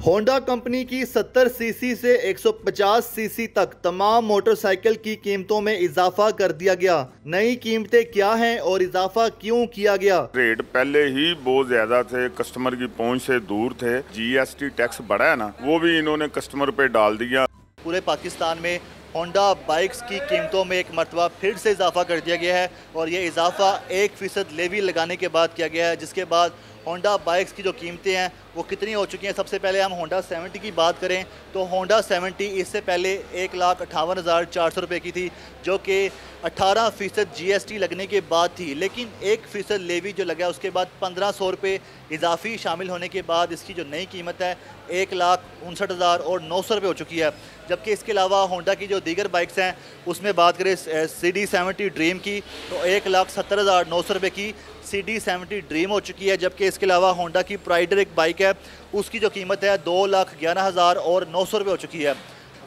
Honda company की 70 CC से 150 CC तक तमाम मोटरसाइकिल की कीमतों में इजाफा कर दिया गया। नई कीमतें क्या हैं और इजाफा क्यों किया गया? रेट पहले ही बहुत ज्यादा थे, कस्टमर की पहुंच से दूर थे। जीएसटी टैक्स बढ़ा है ना, वो भी इन्होंने कस्टमर पे डाल दिया। पूरे पाकिस्तान में होंडा बाइक्स की कीमतों में एक मरतबा फिर से इजाफा कर दिया गया है और ये इजाफा 1% लेवी लगाने के बाद किया गया है, जिसके बाद होंडा बाइक्स की जो कीमतें हैं वो कितनी हो चुकी हैं। सबसे पहले हम होंडा 70 की बात करें तो होंडा 70 इससे पहले 1,58,400 रुपये की थी, जो कि 18% GST लगने के बाद थी। लेकिन 1% लेवी जो लगा उसके बाद 1,500 रुपये इजाफी शामिल होने के बाद इसकी जो नई कीमत है 1,59,900 रुपये हो चुकी है। जबकि इसके अलावा होंडा की जो दीगर बाइक्स हैं उसमें बात करें CD70 ड्रीम की तो 1,70,900 रुपये की CD70 ड्रीम हो चुकी है। जबकि इसके अलावा होंडा की प्राइडर एक बाइक है, उसकी जो कीमत है 2,11,900 रुपये हो चुकी है।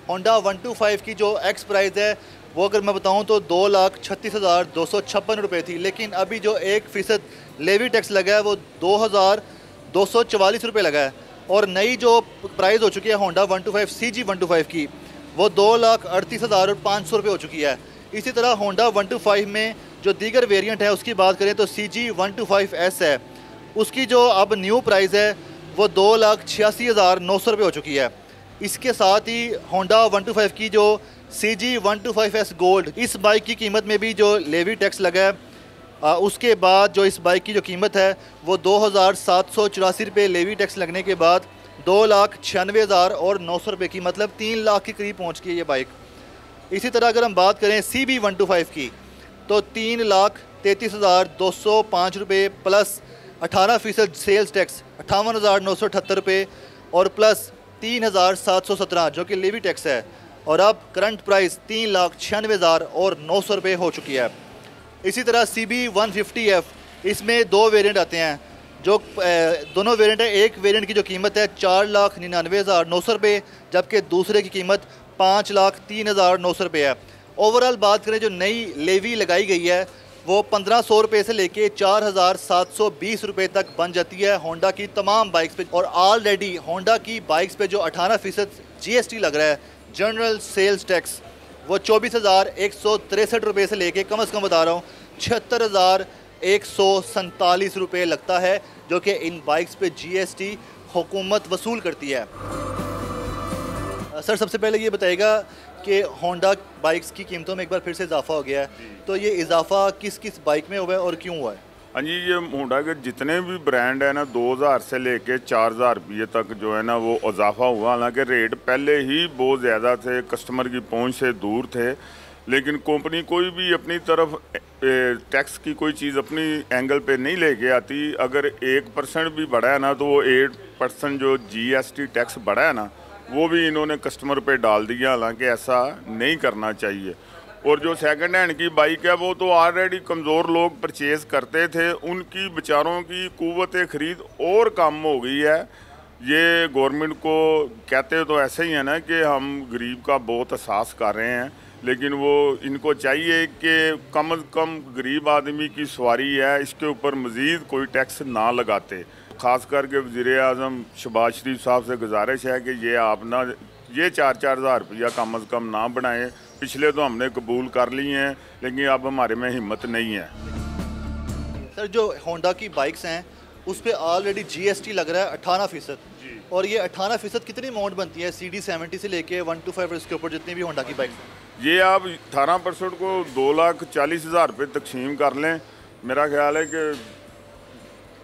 होंडा 125 की जो एक्स प्राइस है वो अगर मैं बताऊं तो 2,36,256 रुपये थी, लेकिन अभी जो 1% लेवी टैक्स लगा है वो 2,244 रुपये लगा है। और नई जो प्राइस हो चुकी है होंडा 125 CG 125 की वो 2,38,500 रुपये हो चुकी है। इसी तरह होंडा 125 में जो दीगर वेरिएंट है उसकी बात करें तो CG 125S है, उसकी जो अब न्यू प्राइस है वो 2,86,900 रुपये हो चुकी है। इसके साथ ही होंडा 125 की जो CG 125S गोल्ड, इस बाइक की कीमत में भी जो लेवी टैक्स लगा है उसके बाद जो इस बाइक की जो कीमत है वो 2,784 रुपये लेवी टैक्स लगने के बाद 2,96,900 रुपये की, मतलब 3 लाख के करीब पहुँच गई है ये बाइक। इसी तरह अगर हम बात करें CB 125 की तो 3,33,205 रुपये प्लस 18% सेल्स टैक्स 58,978 रुपये और प्लस 3,717 जो कि लेवी टैक्स है, और अब करंट प्राइस 3,96,900 रुपये हो चुकी है। इसी तरह CB 150F, इसमें दो वेरिएंट आते हैं, जो दोनों वेरिएंट है। एक वेरिएंट की जो कीमत है 4,99,900 रुपये, जबकि दूसरे की कीमत 5,03,900 रुपये है। ओवरऑल बात करें जो नई लेवी लगाई गई है वो 1,500 रुपये से लेके 4,720 रुपये तक बन जाती है होंडा की तमाम बाइक्स पे। और ऑलरेडी होंडा की बाइक्स पे जो 18% GST लग रहा है जनरल सेल्स टैक्स, वो 24,163 रुपये से लेके कम से कम बता रहा हूँ 76,147 रुपये लगता है, जो कि इन बाइक्स पे GST हुकूमत वसूल करती है। सर सबसे पहले ये बताइएगा कि होंडा बाइक्स की कीमतों में एक बार फिर से इजाफा हो गया है, तो ये इजाफा किस किस बाइक में हुआ है और क्यों हुआ है? हाँ जी, ये होंडा के जितने भी ब्रांड है ना 2,000 से लेके 4,000 रुपये तक जो है ना वो इजाफा हुआ। हालांकि रेट पहले ही बहुत ज़्यादा थे, कस्टमर की पहुंच से दूर थे, लेकिन कंपनी कोई भी अपनी तरफ टैक्स की कोई चीज़ अपनी एंगल पे नहीं लेके आती। अगर 1% भी बढ़ा है ना तो वो 8% जो GST टैक्स बढ़ा है ना वो भी इन्होंने कस्टमर पे डाल दिया। हालांकि ऐसा नहीं करना चाहिए। और जो सेकंड हैंड की बाइक है वो तो ऑलरेडी कमज़ोर लोग परचेज़ करते थे, उनकी बेचारों की कुव्वत ख़रीद और कम हो गई है। ये गवर्नमेंट को कहते तो ऐसे ही है ना कि हम गरीब का बहुत एहसास कर रहे हैं, लेकिन वो इनको चाहिए कि कम अज़ कम गरीब आदमी की सवारी है इसके ऊपर मज़ीद कोई टैक्स ना लगाते। ख़ास करके वज़ीर-ए-आज़म शहबाज शरीफ साहब से गुजारिश है कि ये आप ना ये 4-4 हज़ार रुपया कम अज़ कम ना बढ़ाएं। पिछले तो हमने कबूल कर लिए हैं, लेकिन अब हमारे में हिम्मत नहीं है। सर जो होंडा की बाइक्स हैं उस पर ऑलरेडी GST लग रहा है 18%, और ये 18% कितनी अमाउंट बनती है CD70 से लेके 125 इसके ऊपर जितनी भी होंडा की बाइक्स हैं? ये आप 18% को 2,40,000 रुपये तकसीम कर लें, मेरा ख्याल है कि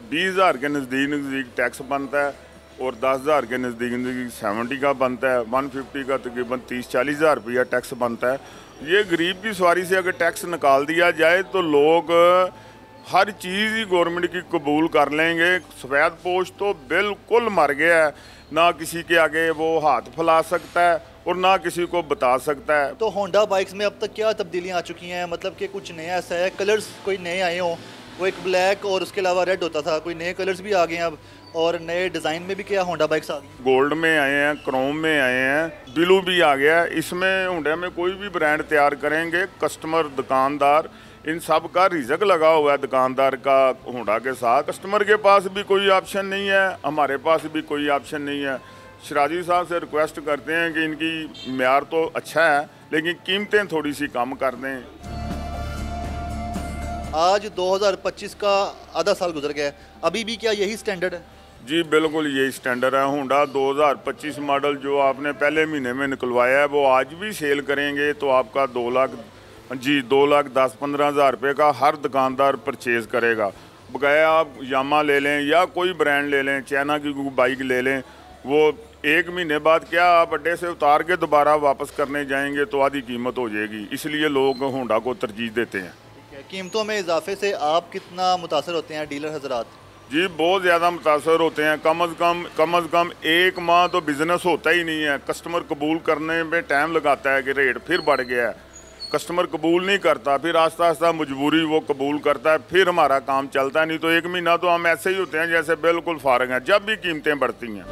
20,000 के नज़दीक टैक्स बनता है और 10,000 के नज़दीक 70 का बनता है। 150 का तकरीबन 30-40,000 रुपया टैक्स बनता है। ये गरीब की सवारी से अगर टैक्स निकाल दिया जाए तो लोग हर चीज़ ही गवर्नमेंट की कबूल कर लेंगे। सफ़ेद पोश तो बिल्कुल मर गया है, ना किसी के आगे वो हाथ फैला सकता है और ना किसी को बता सकता है। तो होंडा बाइक्स में अब तक क्या तब्दीलियाँ आ चुकी हैं? मतलब कि कुछ नया ऐसा है, कलर्स कोई नए आए हों? वो एक ब्लैक और उसके अलावा रेड होता था, कोई नए कलर्स भी आ गए हैं अब, और नए डिज़ाइन में भी क्या होंडा बाइक्स आ गई? गोल्ड में आए हैं, क्रोम में आए हैं, ब्लू भी आ गया है। इसमें होंडा में कोई भी ब्रांड तैयार करेंगे, कस्टमर दुकानदार इन सब का रिजक लगा हुआ है दुकानदार का होंडा के साथ। कस्टमर के पास भी कोई ऑप्शन नहीं है, हमारे पास भी कोई ऑप्शन नहीं है। शराजी साहब से रिक्वेस्ट करते हैं कि इनकी म्यार तो अच्छा है लेकिन कीमतें थोड़ी सी कम कर दें। आज 2025 का आधा साल गुजर गया है, अभी भी क्या यही स्टैंडर्ड है? जी बिल्कुल यही स्टैंडर्ड है। होंडा 2025 मॉडल जो आपने पहले महीने में निकलवाया है वो आज भी सेल करेंगे तो आपका 2,10,15,000 रुपये का हर दुकानदार परचेज़ करेगा। बकाया आप यामा ले लें या कोई ब्रांड ले लें, चाइना की कोई बाइक ले लें, वो 1 महीने बाद क्या आप अड्डे से उतार के दोबारा वापस करने जाएंगे तो आधी कीमत हो जाएगी। इसलिए लोग होंडा को तरजीह देते हैं। कीमतों में इजाफे से आप कितना मुतासर होते हैं डीलर हजरात? जी बहुत ज़्यादा मुतासर होते हैं। कम अज़ कम 1 माह तो बिज़नेस होता ही नहीं है। कस्टमर कबूल करने में टाइम लगाता है कि रेट फिर बढ़ गया है, कस्टमर कबूल नहीं करता, फिर आस्ता आस्ता मजबूरी वो कबूल करता है, फिर हमारा काम चलता है। नहीं तो 1 महीना तो हम ऐसे ही होते हैं जैसे बिल्कुल फारग हैं जब भी कीमतें बढ़ती हैं।